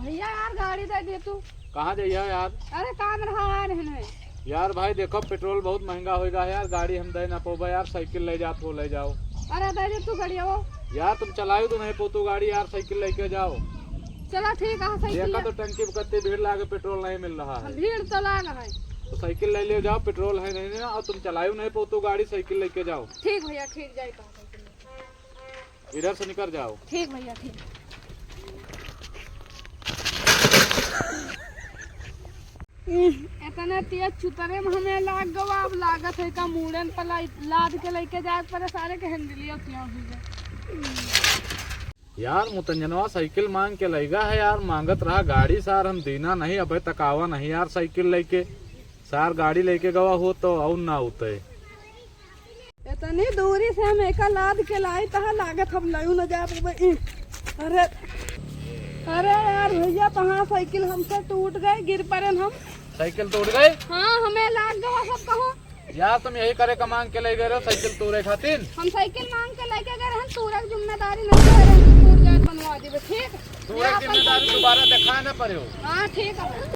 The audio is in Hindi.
भैया यार गाड़ी दे दे तू। कहाँ जाइए यार? अरे काम रहा यार रहने। यार भाई देखो पेट्रोल बहुत महंगा होगा यार, गाड़ी हम दे ना पोबा यार, साइकिल ले जाओ तो ले जाओ। अरे दे दे तू गाड़ी वो। यार तुम चलाओ तो नहीं पोतू गाड़ी यार, साइकिल लेके जाओ। चला ठीक है साइकिल देखा तो टंकी में कितनी भीड़ लागे, पेट्रोल नहीं मिल रहा है। भीड़ तो लाग है। तो साइकिल ले जाओ, पेट्रोल है नहीं ना, और तुम चलाओ नहीं पोतू गाड़ी, साइकिल लेके जाओ। ठीक भैया ठीक जाए साइकिल। इधर से निकल जाओ। ठीक भैया ठीक। इतने तेज चुतरे में हमें लाग गवा, अब लागत है का मूड़न पर लाद के लेके जाए पर सारे के हैंडलिया यार मुतंजनवा साइकिल मांग के लेगा है यार, मांगत रहा गाड़ी सार, हम देना नहीं, अबे तकावा नहीं यार साइकिल लेके सार, गाड़ी लेके गवा हो तो और ना होते। इतनी दूरी से हम एक लाद के लाई तहा लागत हम लायू न जा पाए। अरे अरे यार भैया तहाँ साइकिल हमसे टूट गए, गिर पड़े हम। साइकिल तोड़ गए? हाँ हमें लाग गवा सब कहो। यार तुम यही करे का मांग के ले गए हो साइकिल तोड़े खातिर? हम साइकिल मांग के लेके गए हम, तोरक जिम्मेदारी नहीं ले रहे, टूट जाए बनवा देवे। ठीक तोड़े जिम्मेदारी दोबारा दिखा ना पड़े हो। हाँ ठीक है।